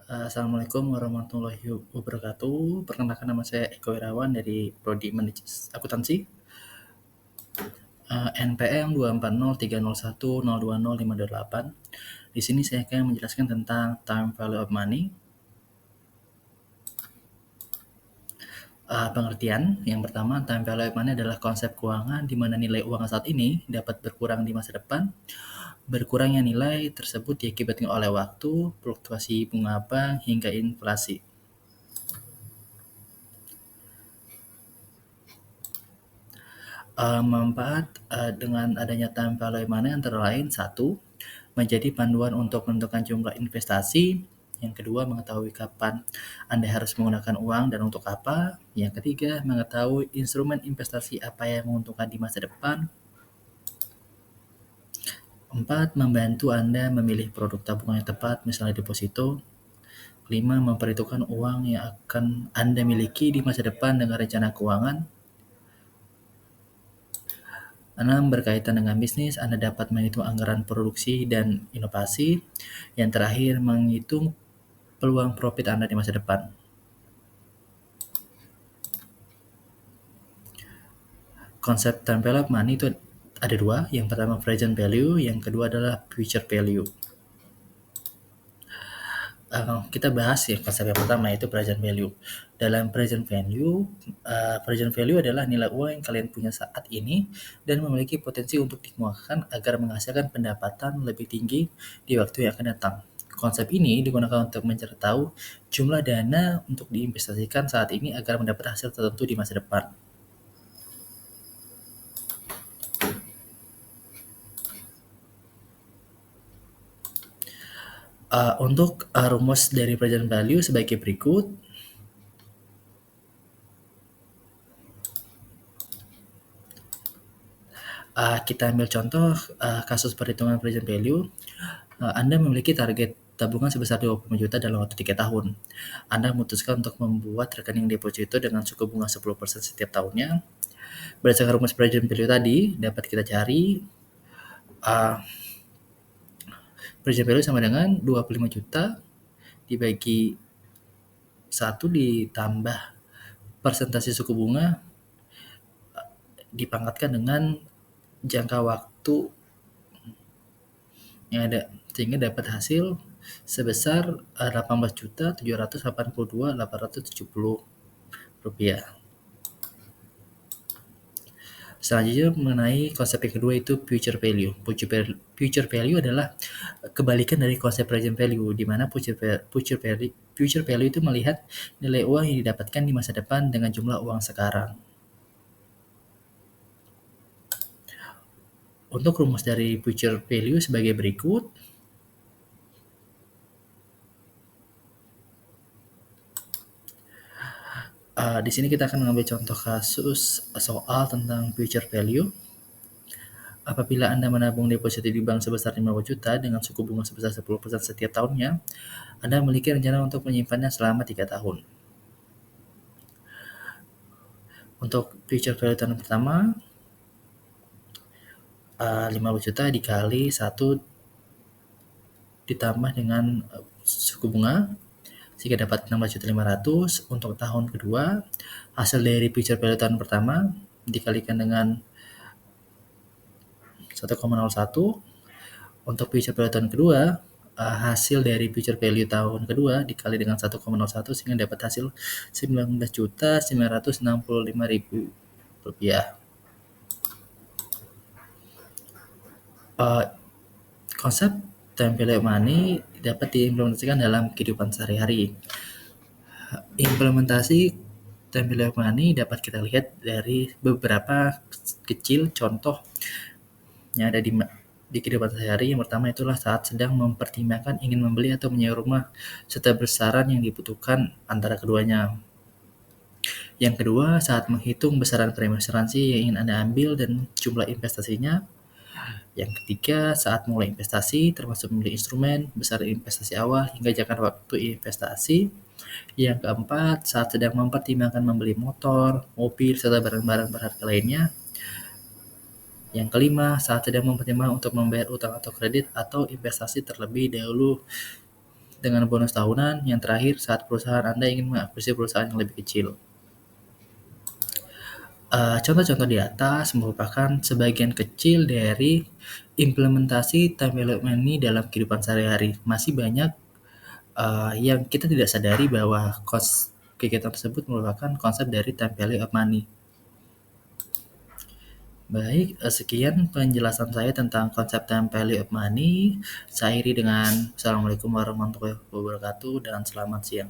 Assalamualaikum warahmatullahi wabarakatuh. Perkenalkan, nama saya Eko Irawan dari Prodi Akuntansi. NPM 24030102058. Di sini saya akan menjelaskan tentang time value of money. Pengertian yang pertama, time value of money adalah konsep keuangan di mana nilai uang saat ini dapat berkurang di masa depan. Berkurangnya nilai tersebut diakibatkan oleh waktu, fluktuasi bunga bank, hingga inflasi. Manfaat dengan adanya time value of money antara lain: satu, menjadi panduan untuk menentukan jumlah investasi. Yang kedua, mengetahui kapan Anda harus menggunakan uang dan untuk apa. Yang ketiga, mengetahui instrumen investasi apa yang menguntungkan di masa depan. 4, membantu Anda memilih produk tabungan yang tepat, misalnya deposito. 5, memperhitungkan uang yang akan Anda miliki di masa depan dengan rencana keuangan. 6, berkaitan dengan bisnis, Anda dapat menghitung anggaran produksi dan inovasi. Yang terakhir, menghitung peluang profit Anda di masa depan. Konsep time value of money itu ada dua. Yang pertama present value, yang kedua adalah future value. Kita bahas ya konsep yang pertama, yaitu present value. Dalam present value adalah nilai uang yang kalian punya saat ini dan memiliki potensi untuk dikeluarkan agar menghasilkan pendapatan lebih tinggi di waktu yang akan datang. Konsep ini digunakan untuk mencari tahu jumlah dana untuk diinvestasikan saat ini agar mendapat hasil tertentu di masa depan. Untuk rumus dari present value sebagai berikut. Kita ambil contoh kasus perhitungan present value. Anda memiliki target tabungan sebesar 25 juta dalam waktu 3 tahun. Anda memutuskan untuk membuat rekening deposito dengan suku bunga 10% setiap tahunnya. Berdasarkan rumus present value tadi, dapat kita cari present value sama dengan 25 juta dibagi 1 ditambah persentase suku bunga dipangkatkan dengan jangka waktu yang ada, sehingga dapat hasil sebesar 18.782.870 rupiah. Selanjutnya mengenai konsep yang kedua, itu future value. Future value adalah kebalikan dari konsep present value, di mana future value itu melihat nilai uang yang didapatkan di masa depan dengan jumlah uang sekarang. Untuk rumus dari future value sebagai berikut. Di sini kita akan mengambil contoh kasus soal tentang future value. Apabila Anda menabung deposito di bank sebesar 50 juta dengan suku bunga sebesar 10% setiap tahunnya, Anda memiliki rencana untuk menyimpannya selama 3 tahun. Untuk future value tahun pertama, 50 juta dikali 1 ditambah dengan suku bunga, sehingga dapat 16.500. Untuk tahun kedua, hasil dari future value tahun pertama dikalikan dengan 1,01. Untuk future value tahun kedua, hasil dari future value tahun kedua dikali dengan 1,01 sehingga dapat hasil 19.965.000 rupiah. Konsep time value of money dapat diimplementasikan dalam kehidupan sehari-hari. Implementasi time value of money dapat kita lihat dari beberapa kecil contoh yang ada di kehidupan sehari-hari. Yang pertama itulah saat sedang mempertimbangkan ingin membeli atau menyewa rumah, serta besaran yang dibutuhkan antara keduanya. Yang kedua, saat menghitung besaran premi asuransi yang ingin Anda ambil dan jumlah investasinya. Yang ketiga, saat mulai investasi, termasuk memilih instrumen, besar investasi awal, hingga jangka waktu investasi. Yang keempat, saat sedang mempertimbangkan membeli motor, mobil, serta barang-barang berharga lainnya. Yang kelima, saat sedang mempertimbangkan untuk membayar utang atau kredit atau investasi terlebih dahulu. dengan bonus tahunan, yang terakhir saat perusahaan Anda ingin mengakuisisi perusahaan yang lebih kecil. Contoh-contoh di atas merupakan sebagian kecil dari implementasi time value of money dalam kehidupan sehari-hari. Masih banyak yang kita tidak sadari bahwa kegiatan tersebut merupakan konsep dari time value of money. Baik, sekian penjelasan saya tentang konsep time value of money. Saya akhiri dengan Assalamualaikum warahmatullahi wabarakatuh dan selamat siang.